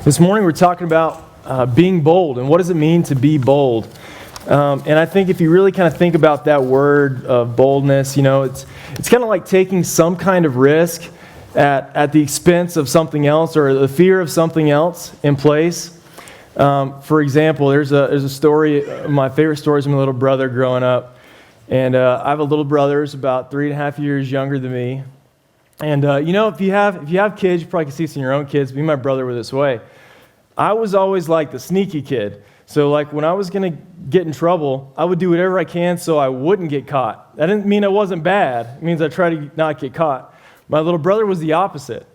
This morning we're talking about being bold and what does it mean to be bold. And I think if you really kind of think about that word of boldness, it's kind of like taking some kind of risk at the expense of something else or the fear of something else in place. For example, there's a story, my favorite story is my little brother growing up. And I have a little brother who's about 3.5 years younger than me. And if you have kids, you probably can see this in your own kids. Me and my brother were this way. I was always like the sneaky kid. So like when I was going to get in trouble, I would do whatever I can so I wouldn't get caught. That didn't mean I wasn't bad. It means I tried to not get caught. My little brother was the opposite.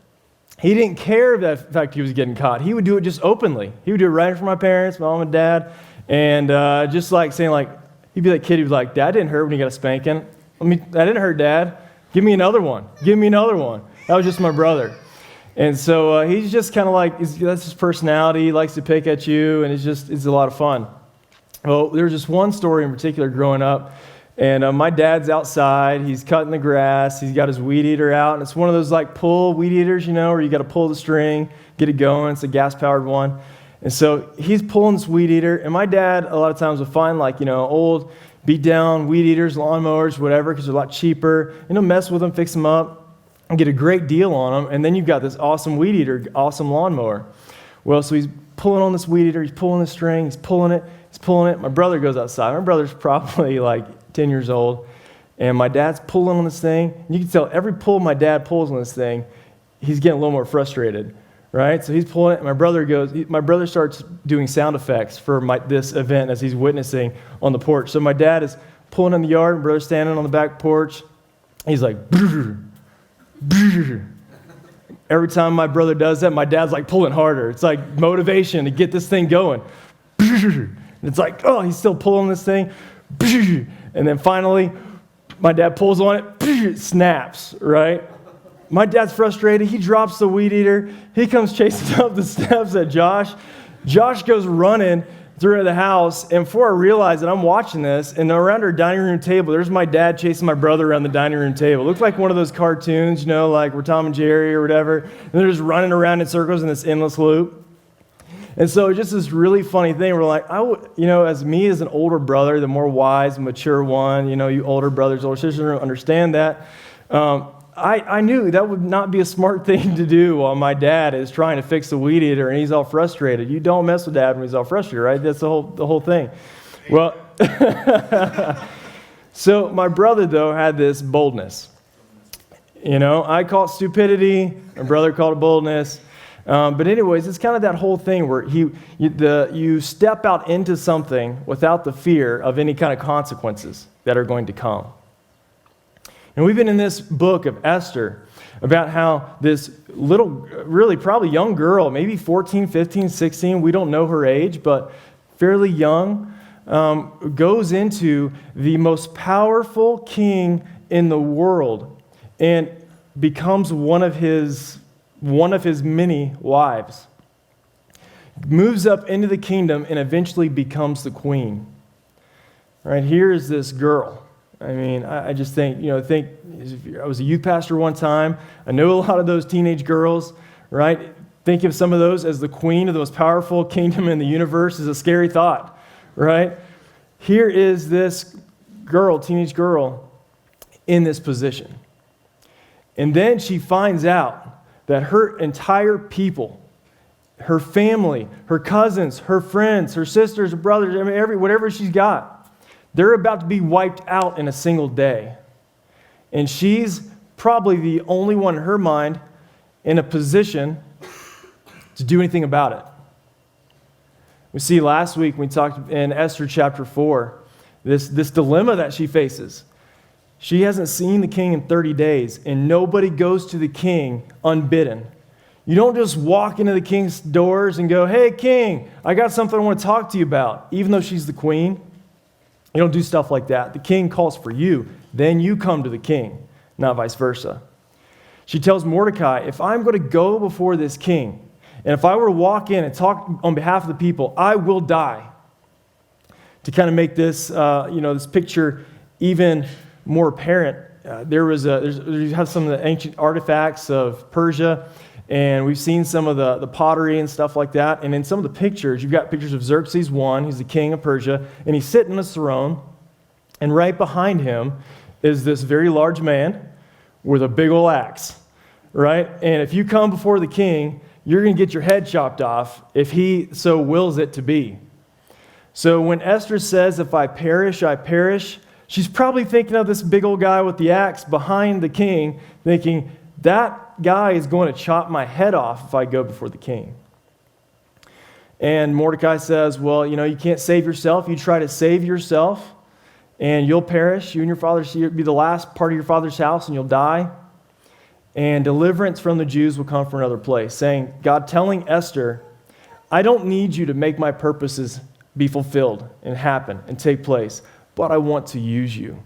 He didn't care the fact he was getting caught. He would do it just openly. He would do it right in front of my parents, my mom and dad, and just like saying like, he'd be that kid who'd be like, Dad didn't hurt when he got a spanking. That didn't hurt, Dad. Give me another one. Give me another one. That was just my brother. And so he's just kind of like, that's his personality. He likes to pick at you, and it's a lot of fun. Well, there's just one story in particular growing up, and my dad's outside. He's cutting the grass. He's got his weed eater out, and it's one of those like pull weed eaters, where you got to pull the string, get it going. It's a gas-powered one. And so he's pulling this weed eater, and my dad a lot of times will find like, old beat-down weed eaters, lawnmowers, whatever, because they're a lot cheaper, and he'll mess with them, fix them up, and get a great deal on them, and then you've got this awesome weed eater, awesome lawnmower. Well, so he's pulling on this weed eater, he's pulling the string, he's pulling it. My brother goes outside. My brother's probably like 10 years old, and my dad's pulling on this thing. You can tell every pull my dad pulls on this thing, he's getting a little more frustrated, right? So he's pulling it, and my brother starts doing sound effects for this event as he's witnessing on the porch. So my dad is pulling in the yard, and brother's standing on the back porch. He's like, brr. Every time my brother does that, my dad's like pulling harder. It's like motivation to get this thing going. And it's like, oh, he's still pulling this thing. And then finally, my dad pulls on it. It snaps, right? My dad's frustrated. He drops the weed eater. He comes chasing up the steps at Josh. Josh goes running through the house, and before I realize it, I'm watching this, and around our dining room table, there's my dad chasing my brother around the dining room table. It looked like one of those cartoons, like we're Tom and Jerry or whatever, and they're just running around in circles in this endless loop. And so just this really funny thing, we're like, as me as an older brother, the more wise, mature one, you older brothers, older sisters don't understand that. I knew that would not be a smart thing to do while my dad is trying to fix the weed eater and he's all frustrated. You don't mess with dad when he's all frustrated, right? That's the whole thing. Well, so my brother, though, had this boldness. I call it stupidity. My brother called it boldness. But anyways, it's kind of that whole thing where you step out into something without the fear of any kind of consequences that are going to come. And we've been in this book of Esther about how this little, really probably young girl, maybe 14, 15, 16, we don't know her age, but fairly young, goes into the most powerful king in the world and becomes one of his many wives. Moves up into the kingdom and eventually becomes the queen. Right, here is this girl. I just think, I was a youth pastor one time. I know a lot of those teenage girls, right? Think of some of those as the queen of the most powerful kingdom in the universe is a scary thought, right? Here is this girl, teenage girl, in this position. And then she finds out that her entire people, her family, her cousins, her friends, her sisters, her brothers, whatever she's got, they're about to be wiped out in a single day. And she's probably the only one in her mind in a position to do anything about it. We see last week, we talked in Esther chapter 4, this dilemma that she faces. She hasn't seen the king in 30 days, and nobody goes to the king unbidden. You don't just walk into the king's doors and go, hey, king, I got something I want to talk to you about, even though she's the queen. You don't do stuff like that. The king calls for you. Then you come to the king, not vice versa. She tells Mordecai, if I'm going to go before this king, and if I were to walk in and talk on behalf of the people, I will die. To kind of make this, this picture even more apparent, you have some of the ancient artifacts of Persia. And we've seen some of the pottery and stuff like that. And in some of the pictures, you've got pictures of Xerxes I, he's the king of Persia, and he's sitting on his throne. And right behind him is this very large man with a big old axe, right? And if you come before the king, you're going to get your head chopped off if he so wills it to be. So when Esther says, if I perish, I perish, she's probably thinking of this big old guy with the axe behind the king, thinking, that guy is going to chop my head off if I go before the king. And Mordecai says, well, you can't save yourself. You try to save yourself, and you'll perish. You and your father, you'll be the last part of your father's house, and you'll die. And deliverance from the Jews will come from another place, saying, God telling Esther, I don't need you to make my purposes be fulfilled and happen and take place, but I want to use you.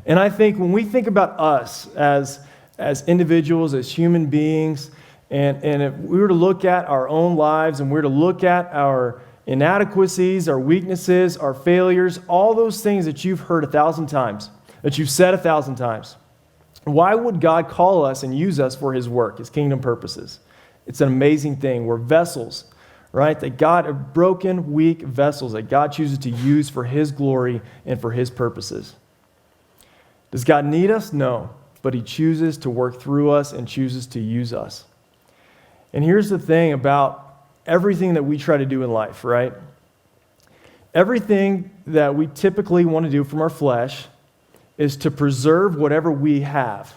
And I think when we think about us as individuals, as human beings, and if we were to look at our own lives and we were to look at our inadequacies, our weaknesses, our failures, all those things that you've heard 1,000 times, that you've said 1,000 times, why would God call us and use us for his work, his kingdom purposes? It's an amazing thing. We're vessels, right? That God are broken, weak vessels that God chooses to use for his glory and for his purposes. Does God need us? No. But he chooses to work through us and chooses to use us. And here's the thing about everything that we try to do in life, right? Everything that we typically want to do from our flesh is to preserve whatever we have,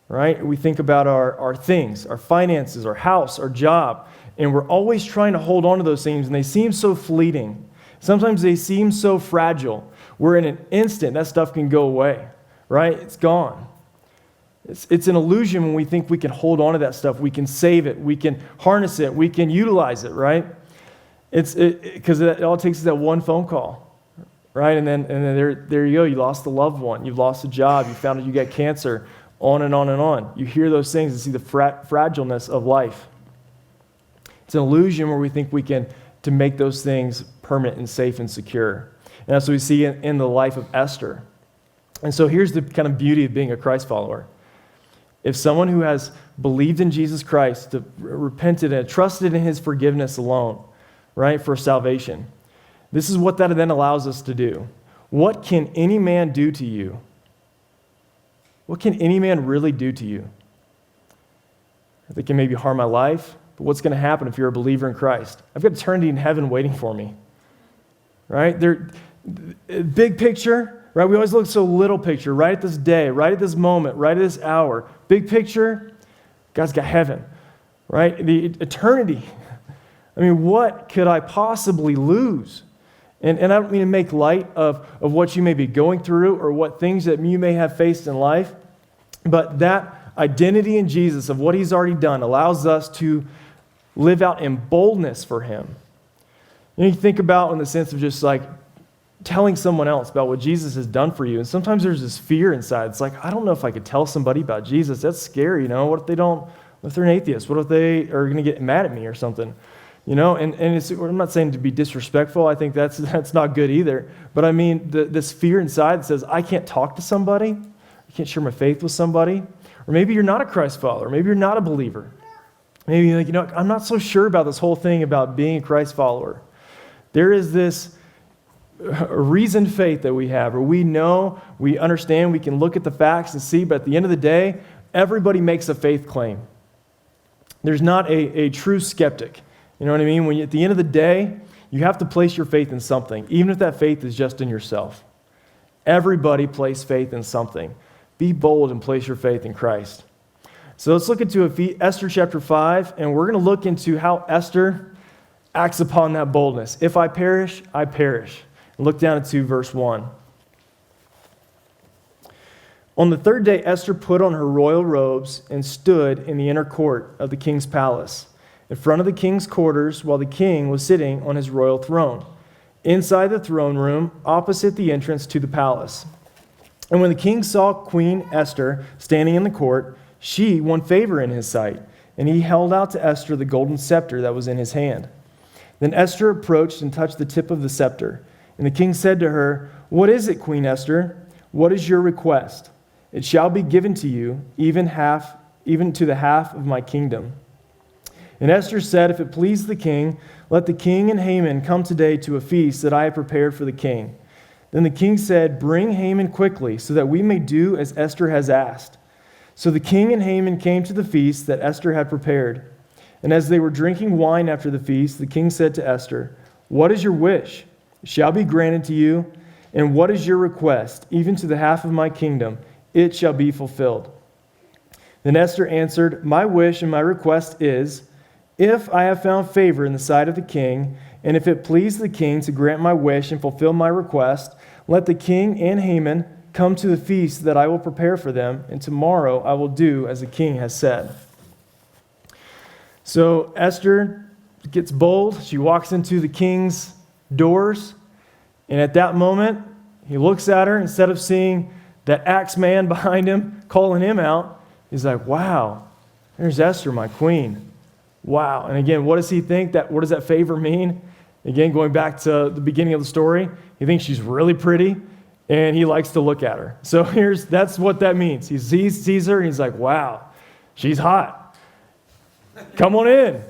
right? We think about our things, our finances, our house, our job, and we're always trying to hold on to those things, and they seem so fleeting. Sometimes they seem so fragile, where in an instant that stuff can go away, right? It's gone. It's an illusion when we think we can hold on to that stuff. We can save it. We can harness it. We can utilize it, right? Because it all takes is that one phone call, right? And then there you go. You lost a loved one. You've lost a job. You found out you got cancer, on and on and on. You hear those things and see the fragileness of life. It's an illusion where we think we can to make those things permanent and safe and secure. And that's what we see in the life of Esther. And so here's the kind of beauty of being a Christ follower. If someone who has believed in Jesus Christ, repented and trusted in his forgiveness alone, right, for salvation, this is what that then allows us to do. What can any man do to you? What can any man really do to you? They can maybe harm my life, but what's going to happen if you're a believer in Christ? I've got eternity in heaven waiting for me, right? Big picture, right? We always look so little picture, right at this day, right at this moment, right at this hour. Big picture, God's got heaven, right? The eternity. I mean, what could I possibly lose? And I don't mean to make light of what you may be going through or what things that you may have faced in life, but that identity in Jesus of what he's already done allows us to live out in boldness for him. You think about in the sense of just like telling someone else about what Jesus has done for you. And sometimes there's this fear inside. It's like, I don't know if I could tell somebody about Jesus. That's scary, What if what if they're an atheist? What if they are going to get mad at me or something? And I'm not saying to be disrespectful. I think that's not good either. But I mean, this fear inside that says, I can't talk to somebody. I can't share my faith with somebody. Or maybe you're not a Christ follower. Maybe you're not a believer. Maybe you're like, I'm not so sure about this whole thing about being a Christ follower. There is this reasoned faith that we have, where we know, we understand, we can look at the facts and see, but at the end of the day, everybody makes a faith claim. There's not a true skeptic. You know what I mean? At the end of the day, you have to place your faith in something, even if that faith is just in yourself. Everybody place faith in something. Be bold and place your faith in Christ. So let's look into Esther chapter 5, and we're going to look into how Esther acts upon that boldness. If I perish, I perish. And look down into verse 1. On the third day, Esther put on her royal robes and stood in the inner court of the king's palace, in front of the king's quarters, while the king was sitting on his royal throne, inside the throne room, opposite the entrance to the palace. And when the king saw Queen Esther standing in the court, she won favor in his sight, and he held out to Esther the golden scepter that was in his hand. Then Esther approached and touched the tip of the scepter. And the king said to her, "What is it, Queen Esther? What is your request? It shall be given to you, even half even to the half of my kingdom." And Esther said, "If it please the king, let the king and Haman come today to a feast that I have prepared for the king." Then the king said, "Bring Haman quickly, so that we may do as Esther has asked." So the king and Haman came to the feast that Esther had prepared. And as they were drinking wine after the feast, the king said to Esther, "What is your wish? It shall be granted to you. And what is your request? Even to the half of my kingdom, it shall be fulfilled." Then Esther answered, "My wish and my request is, if I have found favor in the sight of the king, and if it please the king to grant my wish and fulfill my request, let the king and Haman come to the feast that I will prepare for them, and tomorrow I will do as the king has said." So Esther gets bold. She walks into the king's doors, and at that moment, he looks at her. Instead of seeing that axe man behind him calling him out, he's like, "Wow, there's Esther, my queen. Wow." And again, what does he think? What does that favor mean? Again, going back to the beginning of the story, he thinks she's really pretty, and he likes to look at her. So that's what that means. He sees her, and he's like, "Wow, she's hot. Come on in."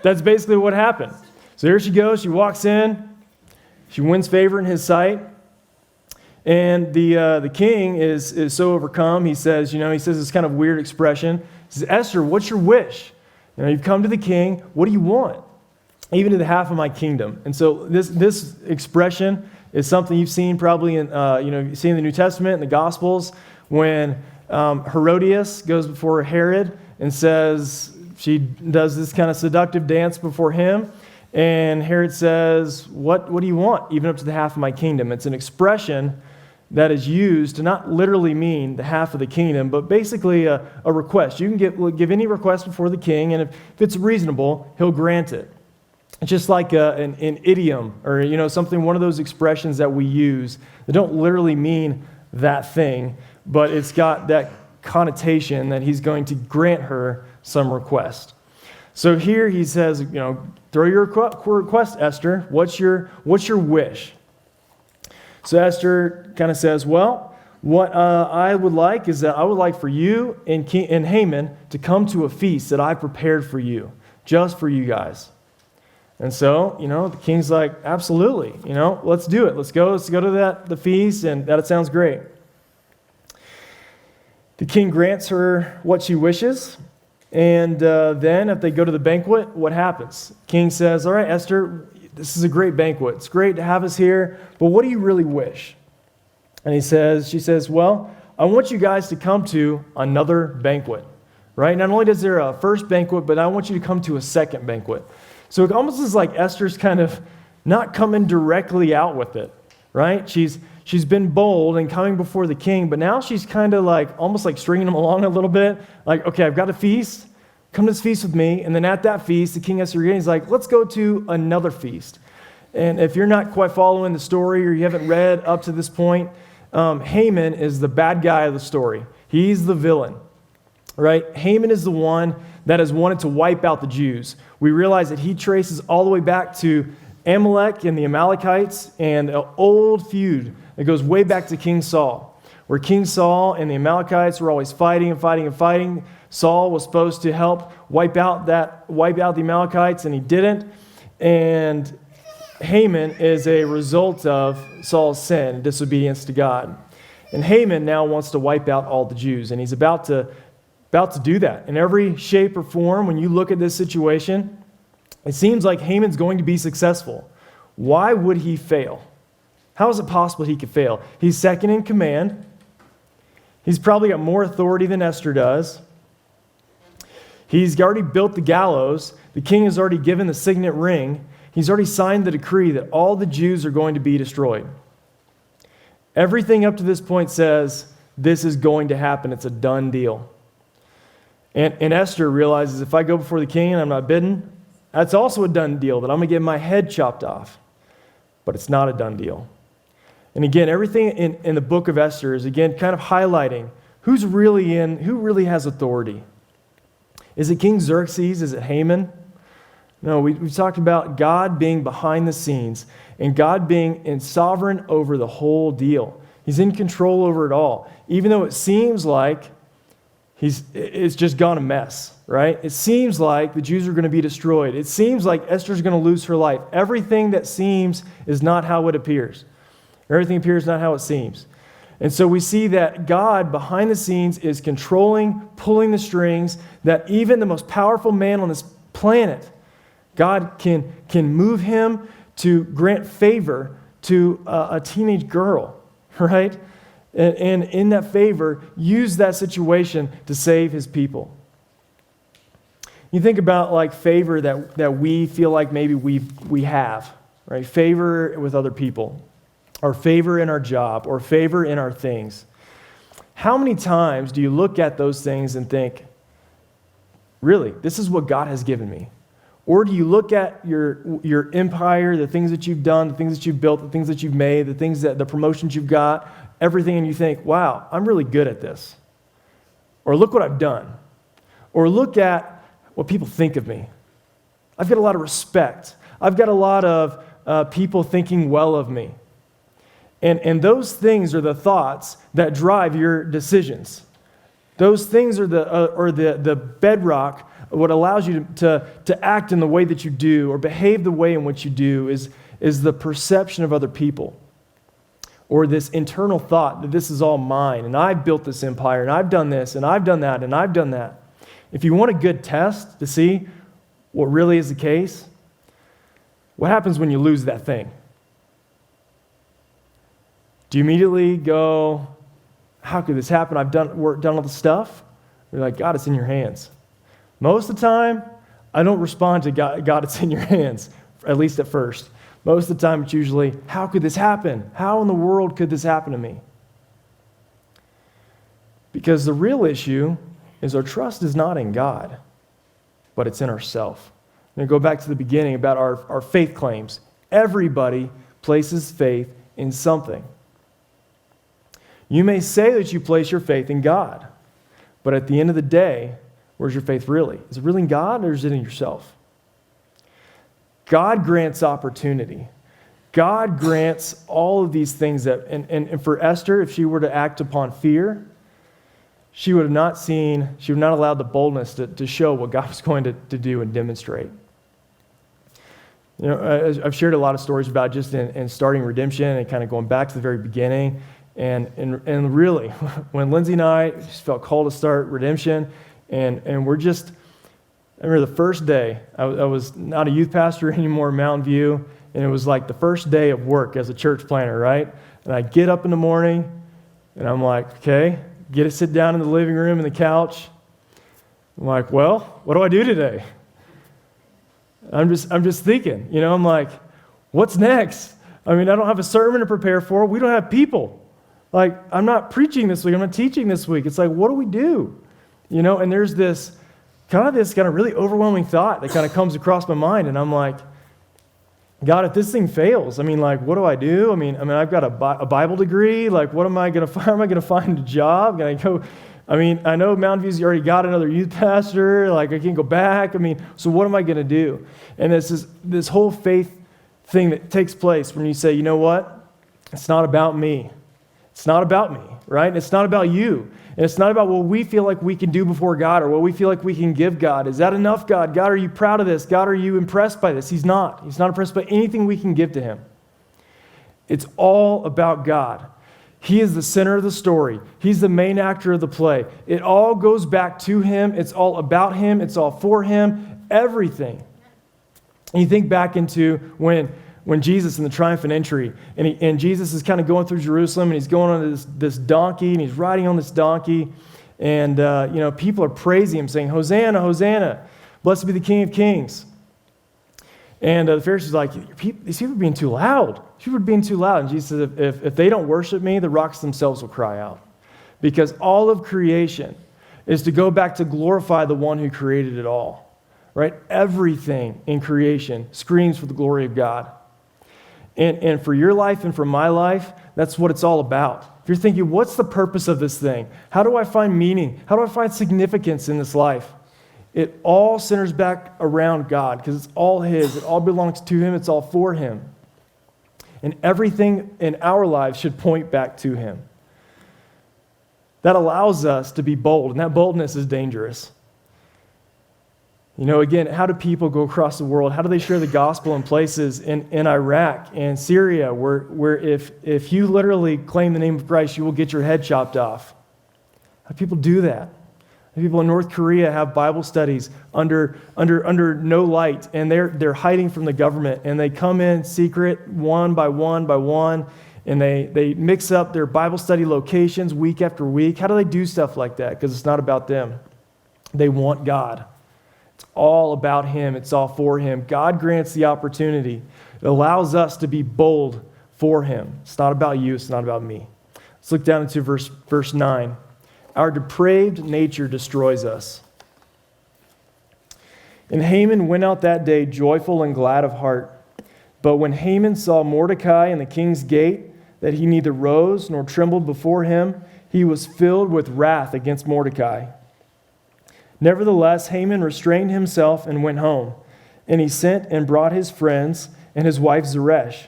That's basically what happened. So here she goes. She walks in. She wins favor in his sight. And the king is so overcome. He says this kind of weird expression. He says, "Esther, what's your wish? You've come to the king. What do you want? Even to the half of my kingdom." And so this expression is something you've seen probably in you see in the New Testament, in the Gospels, when Herodias goes before Herod and says, she does this kind of seductive dance before him, and Herod says, what do you want? Even up to the half of my kingdom. It's an expression that is used to not literally mean the half of the kingdom, but basically a request. You can give any request before the king, and if it's reasonable, he'll grant it. It's just like an idiom, or something, one of those expressions that we use that don't literally mean that thing, but it's got that connotation that he's going to grant her some request. So here he says, throw your request, Esther. What's your wish? So Esther kind of says, well, what I would like is that I would like for you and Haman to come to a feast that I prepared for you, just for you guys. And so, the king's like, absolutely, let's do it. Let's go to the feast, and that sounds great. The king grants her what she wishes, and then if they go to the banquet, what happens? King says, all right, Esther, this is a great banquet. It's great to have us here, but what do you really wish? And she says, well, I want you guys to come to another banquet, right? Not only is there a first banquet, but I want you to come to a second banquet. So it almost is like Esther's kind of not coming directly out with it, right? She's been bold and coming before the king, but now she's kind of almost like stringing him along a little bit. Like, okay, I've got a feast. Come to this feast with me. And then at that feast, the king has to regain. He's like, let's go to another feast. And if you're not quite following the story or you haven't read up to this point, Haman is the bad guy of the story. He's the villain, right? Haman is the one that has wanted to wipe out the Jews. We realize that he traces all the way back to Amalek and the Amalekites and an old feud that goes way back to King Saul, where King Saul and the Amalekites were always fighting and fighting and fighting. Saul was supposed to help wipe out the Amalekites, and he didn't. And Haman is a result of Saul's sin, disobedience to God. And Haman now wants to wipe out all the Jews, and he's about to do that. In every shape or form, when you look at this situation, it seems like Haman's going to be successful. Why would he fail? How is it possible he could fail? He's second in command. He's probably got more authority than Esther does. He's already built the gallows. The king has already given the signet ring. He's already signed the decree that all the Jews are going to be destroyed. Everything up to this point says this is going to happen. It's a done deal. And Esther realizes if I go before the king and I'm not bidden, that's also a done deal, that I'm going to get my head chopped off. But it's not a done deal. And again, everything in the book of Esther is, again, kind of highlighting who really has authority. Is it King Xerxes? Is it Haman? No, we've talked about God being behind the scenes and God being sovereign over the whole deal. He's in control over it all. Even though it seems like it's just gone a mess, right? It seems like the Jews are going to be destroyed. It seems like Esther's going to lose her life. Everything that seems is not how it appears. Everything appears not how it seems. And so we see that God, behind the scenes, is controlling, pulling the strings, that even the most powerful man on this planet, God can move him to grant favor to a teenage girl, right? And in that favor, use that situation to save his people. You think about like favor that we feel like maybe we have, right? Favor with other people, or favor in our job, or favor in our things. How many times do you look at those things and think, really, this is what God has given me? Or do you look at your empire, the things that you've done, the things that you've built, the things that you've made, the promotions you've got, everything, and you think, wow, I'm really good at this. Or look what I've done. Or look at what people think of me. I've got a lot of respect. I've got a lot of people thinking well of me. And those things are the thoughts that drive your decisions. Those things are the bedrock. What allows you to act in the way that you do or behave the way in which you do is the perception of other people, or this internal thought that this is all mine, and I've built this empire, and I've done this, and I've done that, and I've done that. If you want a good test to see what really is the case, what happens when you lose that thing? Do you immediately go, how could this happen? I've done all the stuff? You're like, God, it's in your hands. Most of the time, I don't respond to God, it's in your hands, at least at first. Most of the time, it's usually, how could this happen? How in the world could this happen to me? Because the real issue is our trust is not in God, but it's in ourselves. I'm going to go back to the beginning about our faith claims. Everybody places faith in something. You may say that you place your faith in God, but at the end of the day, where's your faith really? Is it really in God, or is it in yourself? God grants opportunity. God grants all of these things and for Esther, if she were to act upon fear, she would have not allowed the boldness to show what God was going to do and demonstrate. You know, I've shared a lot of stories about just in starting redemption and kind of going back to the very beginning. And really, when Lindsay and I just felt called to start redemption, and I remember the first day, I was not a youth pastor anymore in Mountain View, and it was like the first day of work as a church planner, right? And I get up in the morning, and I'm like, okay, get to sit down in the living room and the couch. I'm like, well, what do I do today? I'm just thinking, you know, I'm like, what's next? I mean, I don't have a sermon to prepare for. We don't have people. Like, I'm not preaching this week. I'm not teaching this week. It's like, what do we do? You know, and there's this kind of really overwhelming thought that kind of comes across my mind, and I'm like, God, if this thing fails, I mean, like, what do I do? I mean, I've got a Bible degree. Like, what am I going to find? Am I going to find a job? Can I go? I mean, I know Mountain View's already got another youth pastor. Like, I can't go back. I mean, so what am I going to do? And this whole faith thing that takes place when you say, you know what? It's not about me. It's not about me, right? It's not about you. And it's not about what we feel like we can do before God or what we feel like we can give God. Is that enough, God? God, are you proud of this? God, are you impressed by this? He's not. He's not impressed by anything we can give to him. It's all about God. He is the center of the story. He's the main actor of the play. It all goes back to him. It's all about him. It's all for him. Everything. And you think back into when Jesus in the triumphant entry, and Jesus is kind of going through Jerusalem, and he's going on this donkey, and he's riding on this donkey, and people are praising him, saying, Hosanna, Hosanna, blessed be the King of Kings. And the Pharisees are like, these people are being too loud. These people are being too loud. And Jesus says, if they don't worship me, the rocks themselves will cry out. Because all of creation is to go back to glorify the one who created it all. Right? Everything in creation screams for the glory of God. And for your life and for my life, that's what it's all about. If you're thinking, what's the purpose of this thing? How do I find meaning? How do I find significance in this life? It all centers back around God because it's all his. It all belongs to him. It's all for him. And everything in our lives should point back to him. that allows us to be bold, and that boldness is dangerous. Again, how do people go across the world? How do they share the gospel in places in Iraq and Syria where if you literally claim the name of Christ, you will get your head chopped off? How do people do that? People in North Korea have Bible studies under no light, and they're hiding from the government, and they come in secret one by one, and they mix up their Bible study locations week after week. How do they do stuff like that? Because it's not about them. They want God. It's all about Him. It's all for Him. God grants the opportunity. It allows us to be bold for Him. It's not about you. It's not about me. Let's look down into verse 9. Our depraved nature destroys us. And Haman went out that day joyful and glad of heart. But when Haman saw Mordecai in the king's gate, that he neither rose nor trembled before him, he was filled with wrath against Mordecai. Nevertheless, Haman restrained himself and went home. And he sent and brought his friends and his wife Zeresh.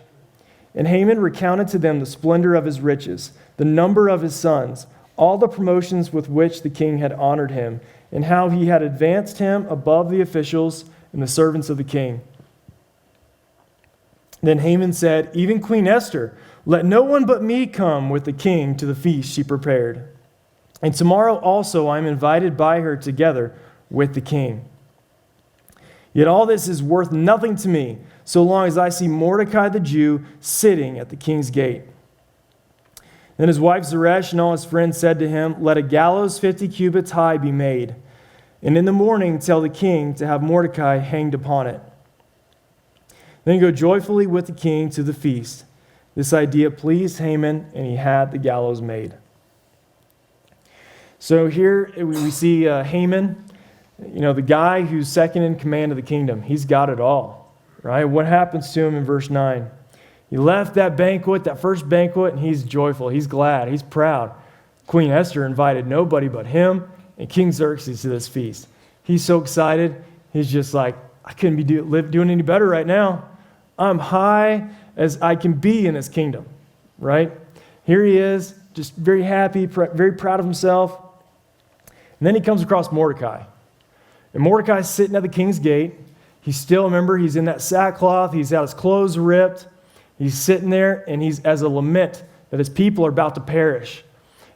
And Haman recounted to them the splendor of his riches, the number of his sons, all the promotions with which the king had honored him, and how he had advanced him above the officials and the servants of the king. Then Haman said, "Even Queen Esther, let no one but me come with the king to the feast she prepared. And tomorrow also I am invited by her together with the king. Yet all this is worth nothing to me, so long as I see Mordecai the Jew sitting at the king's gate." Then his wife Zeresh and all his friends said to him, "Let a gallows 50 cubits high be made, and in the morning tell the king to have Mordecai hanged upon it. Then go joyfully with the king to the feast." This idea pleased Haman, and he had the gallows made. So here we see Haman, the guy who's second in command of the kingdom. He's got it all, right? What happens to him in verse 9? He left that banquet, that first banquet, and he's joyful. He's glad. He's proud. Queen Esther invited nobody but him and King Xerxes to this feast. He's so excited. He's just like, I couldn't be doing any better right now. I'm high as I can be in this kingdom, right? Here he is, just very happy, very proud of himself. And then he comes across Mordecai. And Mordecai's sitting at the king's gate. He's in that sackcloth. He's got his clothes ripped. He's sitting there, and he's as a lament that his people are about to perish.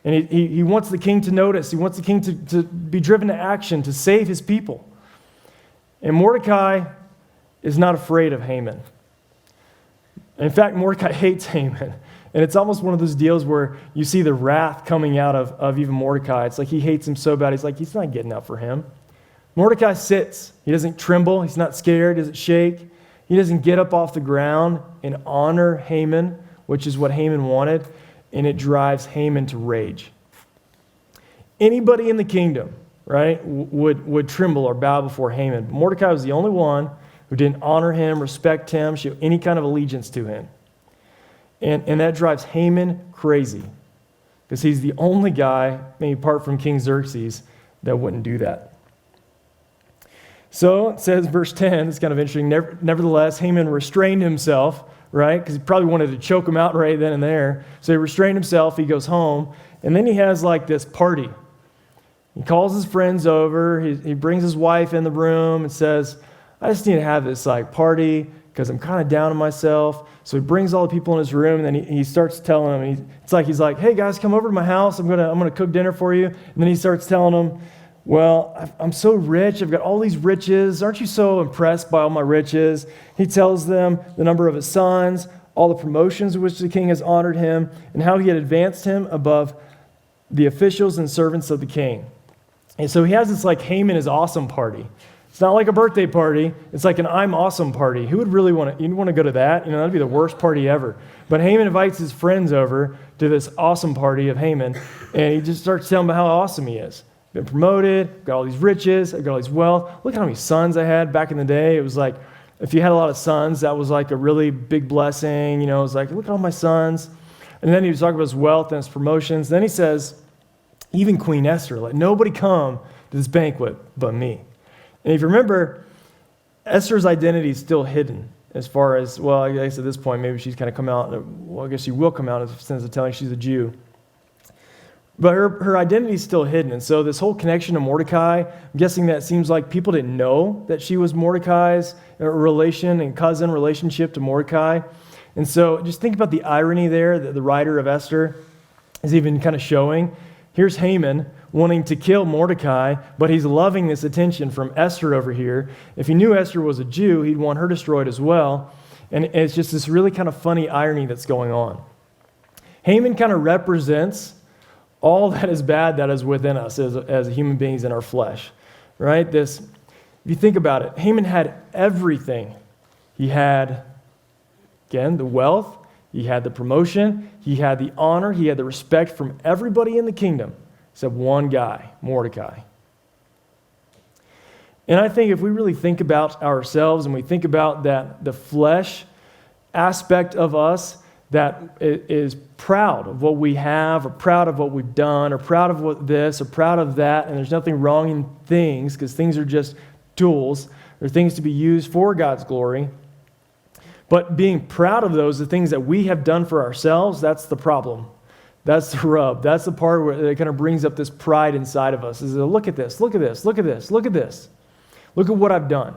And he wants the king to notice. He wants the king to be driven to action to save his people. And Mordecai is not afraid of Haman. In fact, Mordecai hates Haman. And it's almost one of those deals where you see the wrath coming out of even Mordecai. It's like he hates him so bad. He's like, he's not getting up for him. Mordecai sits. He doesn't tremble. He's not scared. He doesn't shake. He doesn't get up off the ground and honor Haman, which is what Haman wanted, and it drives Haman to rage. Anybody in the kingdom, right, would tremble or bow before Haman. But Mordecai was the only one who didn't honor him, respect him, show any kind of allegiance to him. And that drives Haman crazy because he's the only guy, maybe apart from King Xerxes, that wouldn't do that. So it says, verse 10, it's kind of interesting. Nevertheless, Haman restrained himself, right? Because he probably wanted to choke him out right then and there. So he restrained himself. He goes home. And then he has like this party. He calls his friends over. He brings his wife in the room and says, I just need to have this like party because I'm kind of down on myself. So he brings all the people in his room, and then he starts telling them. He's like, hey guys, come over to my house. I'm gonna cook dinner for you. And then he starts telling them, well, I'm so rich. I've got all these riches. Aren't you so impressed by all my riches? He tells them the number of his sons, all the promotions with which the king has honored him, and how he had advanced him above the officials and servants of the king. And so he has this like Haman is awesome party. It's not like a birthday party. It's like an I'm awesome party. Who would really want to go to that? That'd be the worst party ever. But Haman invites his friends over to this awesome party of Haman, and he just starts telling them how awesome he is. Been promoted, got all these riches, I've got all these wealth. Look how many sons I had back in the day. It was like, if you had a lot of sons, that was like a really big blessing. It was like, look at all my sons. And then he was talking about his wealth and his promotions. Then he says, even Queen Esther, let nobody come to this banquet but me. And if you remember, Esther's identity is still hidden as far as, well, I guess at this point, maybe she's kind of come out. Well, I guess she will come out in the sense of telling she's a Jew. But her identity is still hidden. And so this whole connection to Mordecai, I'm guessing that seems like people didn't know that she was Mordecai's relation and cousin relationship to Mordecai. And so just think about the irony there that the writer of Esther is even kind of showing. Here's Haman wanting to kill Mordecai, but he's loving this attention from Esther over here. If he knew Esther was a Jew, he'd want her destroyed as well. And it's just this really kind of funny irony that's going on. Haman kind of represents all that is bad that is within us as human beings in our flesh, right? If you think about it, Haman had everything. He had, again, the wealth, he had the promotion, he had the honor, he had the respect from everybody in the kingdom, except one guy, Mordecai. And I think if we really think about ourselves and we think about that, the flesh aspect of us that is proud of what we have, or proud of what we've done, or proud of what this, or proud of that, and there's nothing wrong in things, because things are just tools. They're things to be used for God's glory. But being proud of those, the things that we have done for ourselves, that's the problem. That's the rub. That's the part where it kind of brings up this pride inside of us. Is look at this, look at this, look at this, look at this. Look at what I've done.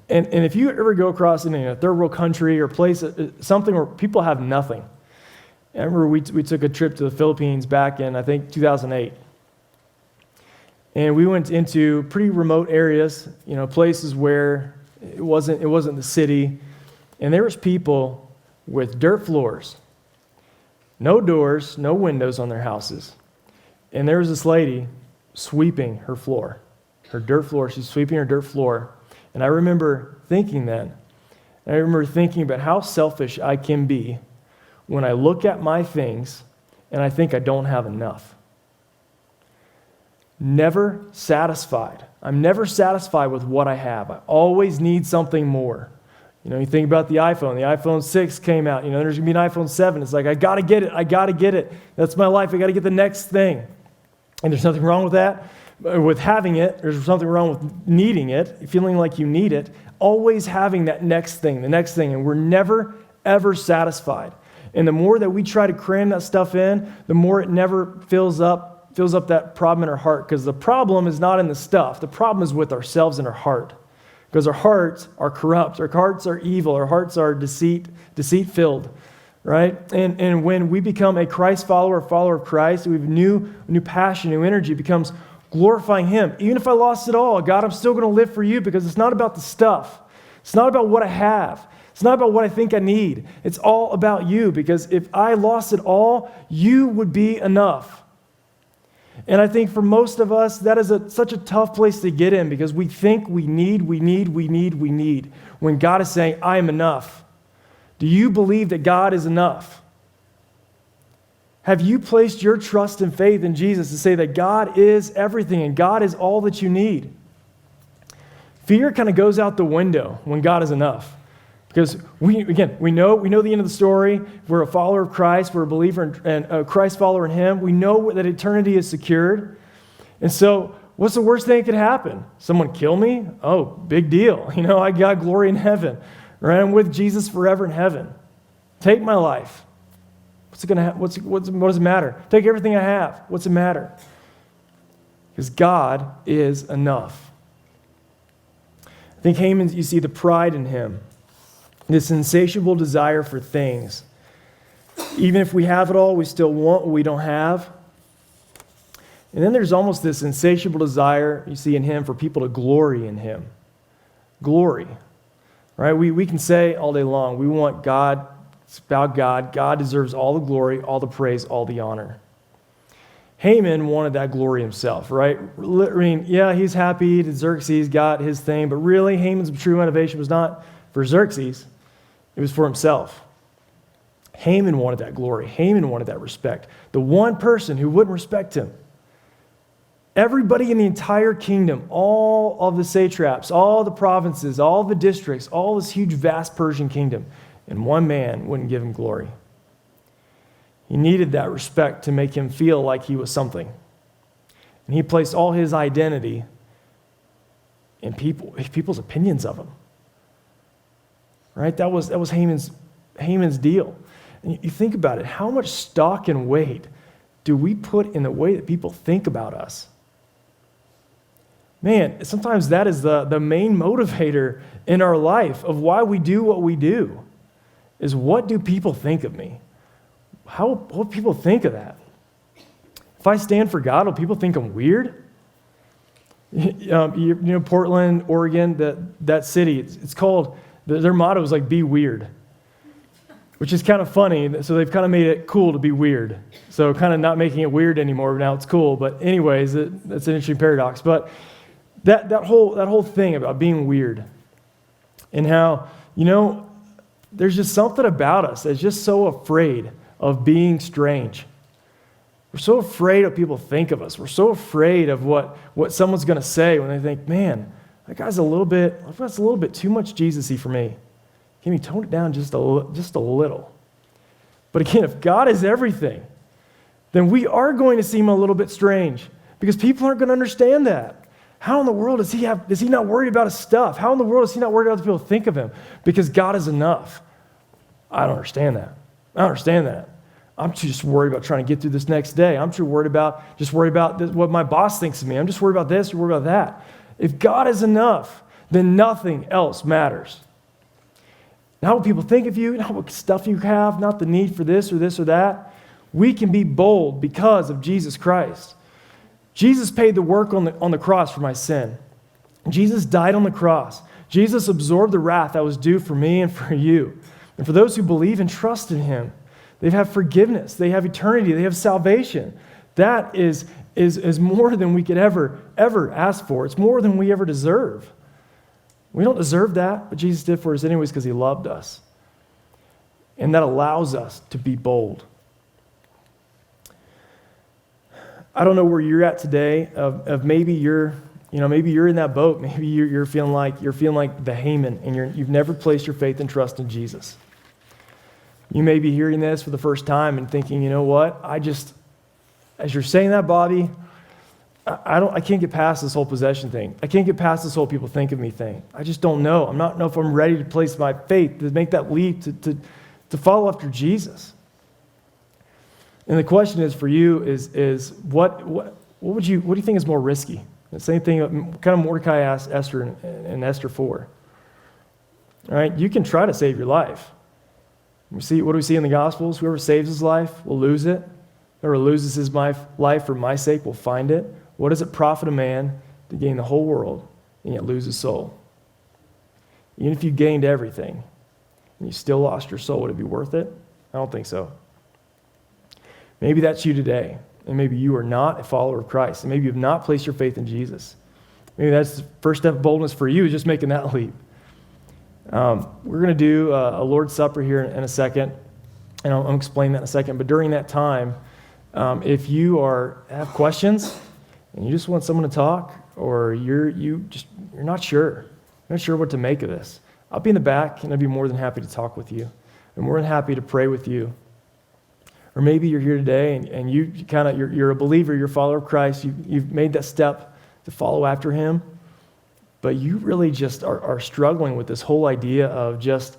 And if you ever go across in a third world country or place, something where people have nothing. I remember we took a trip to the Philippines back in, I think, 2008. And we went into pretty remote areas, places where it wasn't the city. And there was people with dirt floors, no doors, no windows on their houses. And there was this lady sweeping her floor, her dirt floor. She's sweeping her dirt floor. And I remember thinking about how selfish I can be when I look at my things and I think I don't have enough. Never satisfied. I'm never satisfied with what I have. I always need something more. You think about the iPhone. The iPhone 6 came out. There's going to be an iPhone 7. It's like, I got to get it. That's my life. I got to get the next thing. And there's nothing wrong with that. With having it, there's something wrong with needing it, feeling like you need it, always having that next thing, and we're never, ever satisfied. And the more that we try to cram that stuff in, the more it never fills up that problem in our heart, because the problem is not in the stuff. The problem is with ourselves and our heart, because our hearts are corrupt, our hearts are evil, our hearts are deceit-filled, right? And when we become a Christ follower, a follower of Christ, we have new passion, new energy, becomes glorifying Him. Even if I lost it all, God, I'm still going to live for you, because it's not about the stuff. It's not about what I have. It's not about what I think I need. It's all about you, because if I lost it all, you would be enough. And I think for most of us, that is such a tough place to get in, because we think we need, when God is saying, I am enough. Do you believe that God is enough? Have you placed your trust and faith in Jesus to say that God is everything and God is all that you need? Fear kind of goes out the window when God is enough. Because we know the end of the story. We're a follower of Christ. We're a believer and a Christ follower in Him. We know that eternity is secured. And so what's the worst thing that could happen? Someone kill me? Oh, big deal. I got glory in heaven. Right? I'm with Jesus forever in heaven. Take my life. What does it matter? Take everything I have. What's it matter? Because God is enough. I think Haman, you see the pride in him, this insatiable desire for things. Even if we have it all, we still want what we don't have. And then there's almost this insatiable desire you see in him for people to glory in him. Glory. Right? We can say all day long, we want God. It's about God. God deserves all the glory, all the praise, all the honor. Haman wanted that glory himself, right? He's happy that Xerxes got his thing, but really Haman's true motivation was not for Xerxes. It was for himself. Haman wanted that glory. Haman wanted that respect. The one person who wouldn't respect him. Everybody in the entire kingdom, all of the satraps, all the provinces, all the districts, all this huge, vast Persian kingdom, and one man wouldn't give him glory. He needed that respect to make him feel like he was something. And he placed all his identity in people's opinions of him. Right? That was Haman's deal. And you think about it, how much stock and weight do we put in the way that people think about us? Man, sometimes that is the main motivator in our life of why we do what we do, is what do people think of me? What do people think of that? If I stand for God, will people think I'm weird? Portland, Oregon, that city, it's called, their motto is like, be weird, which is kind of funny. So they've kind of made it cool to be weird. So kind of not making it weird anymore, but now it's cool. But anyways, that's an interesting paradox. But that whole thing about being weird and how, there's just something about us that's just so afraid of being strange. We're so afraid of what people think of us. We're so afraid of what someone's going to say when they think, man, that's a little bit too much Jesus-y for me. Can you tone it down just a little? But again, if God is everything, then we are going to seem a little bit strange because people aren't going to understand that. How in the world is he not worried about his stuff? How in the world is he not worried about what people think of him? Because God is enough. I don't understand that. I'm just worried about trying to get through this next day. I'm too worried about what my boss thinks of me. I'm just worried about this or worried about that. If God is enough, then nothing else matters. Not what people think of you, not what stuff you have, not the need for this or that. We can be bold because of Jesus Christ. Jesus paid the work on the cross for my sin. Jesus died on the cross. Jesus absorbed the wrath that was due for me and for you. And for those who believe and trust in him, they have forgiveness. They have eternity. They have salvation. That is more than we could ever ask for. It's more than we ever deserve. We don't deserve that, but Jesus did for us anyways because he loved us. And that allows us to be bold. I don't know where you're at today of maybe you're in that boat. Maybe you're feeling like the Haman and you've never placed your faith and trust in Jesus. You may be hearing this for the first time and thinking, you know what? As you're saying that, Bobby, I can't get past this whole possession thing. I can't get past this whole people think of me thing. I just don't know. I'm not know if I'm ready to place my faith, to make that leap, to follow after Jesus. And the question is for you is what do you think is more risky? The same thing kind of Mordecai asked Esther in Esther 4. All right, you can try to save your life. What do we see in the Gospels? Whoever saves his life will lose it. Whoever loses his life for my sake will find it. What does it profit a man to gain the whole world and yet lose his soul? Even if you gained everything and you still lost your soul, would it be worth it? I don't think so. Maybe that's you today, and maybe you are not a follower of Christ, and maybe you have not placed your faith in Jesus. Maybe that's the first step of boldness for you, is just making that leap. We're going to do a Lord's Supper here in a second, and I'll explain that in a second. But during that time, if you have questions and you just want someone to talk, or you're not sure what to make of this, I'll be in the back, and I'd be more than happy to talk with you. I'm more than happy to pray with you. Or maybe you're here today and you're a believer, you're a follower of Christ. You've made that step to follow after him. But you really just are struggling with this whole idea of just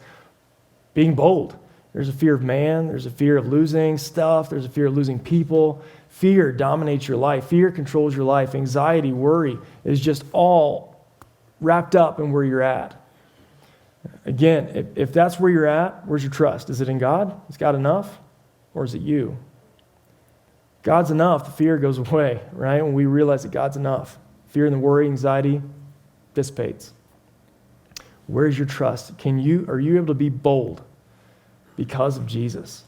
being bold. There's a fear of man. There's a fear of losing stuff. There's a fear of losing people. Fear dominates your life. Fear controls your life. Anxiety, worry is just all wrapped up in where you're at. Again, if that's where you're at, where's your trust? Is it in God? Is God enough? Or is it you? God's enough. The fear goes away, right? When we realize that God's enough. Fear and the worry, anxiety dissipates. Where's your trust? Are you able to be bold because of Jesus?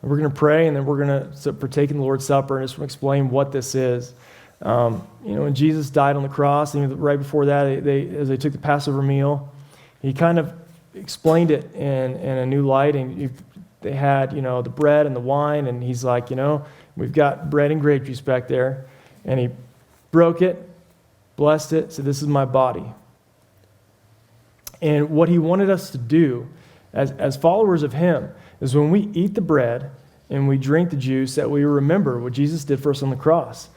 And we're going to pray, and then we're going to partake in the Lord's Supper, and just explain what this is. When Jesus died on the cross, and right before that, as they took the Passover meal, he kind of explained it in a new light, and they had, the bread and the wine, and he's like, we've got bread and grape juice back there, and he broke it, blessed it, said, this is my body. And what he wanted us to do as followers of him is when we eat the bread and we drink the juice, that we remember what Jesus did for us on the cross,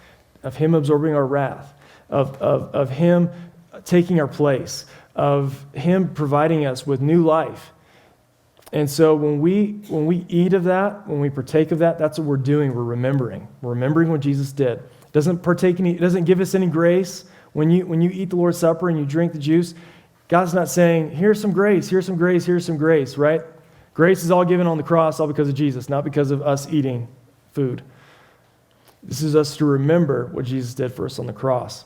of him absorbing our wrath, of him taking our place, of him providing us with new life. And so when we eat of that, when we partake of that, that's what we're doing. We're remembering. We're remembering what Jesus did. It doesn't give us any grace. When you eat the Lord's Supper and you drink the juice, God's not saying, here's some grace, here's some grace, here's some grace, right? Grace is all given on the cross, all because of Jesus, not because of us eating food. This is us to remember what Jesus did for us on the cross.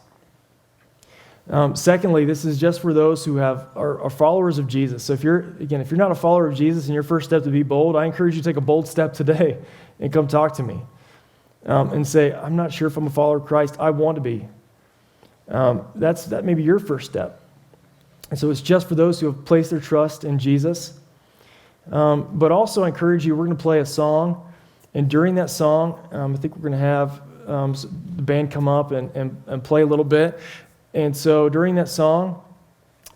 Secondly, this is just for those who are followers of Jesus. So if you're not a follower of Jesus and your first step to be bold, I encourage you to take a bold step today and come talk to me and say, I'm not sure if I'm a follower of Christ. I want to be. That may be your first step. And so it's just for those who have placed their trust in Jesus. But also I encourage you, we're going to play a song. And during that song, I think we're going to have the band come up and play a little bit. And so during that song,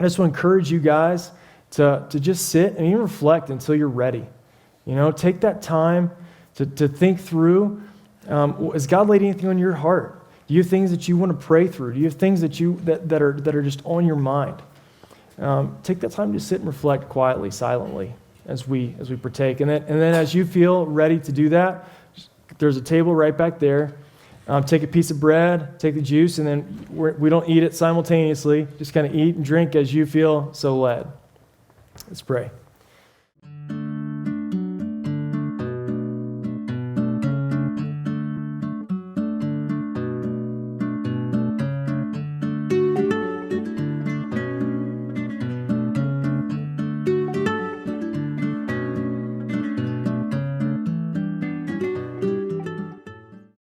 I just want to encourage you guys to just sit and even reflect until you're ready. Take that time to think through, has God laid anything on your heart? Do you have things that you want to pray through? Do you have things that are just on your mind? Take that time to sit and reflect quietly, silently, as we partake. And then as you feel ready to do that, there's a table right back there. Take a piece of bread, take the juice, and then we don't eat it simultaneously. Just kind of eat and drink as you feel so led. Let's pray.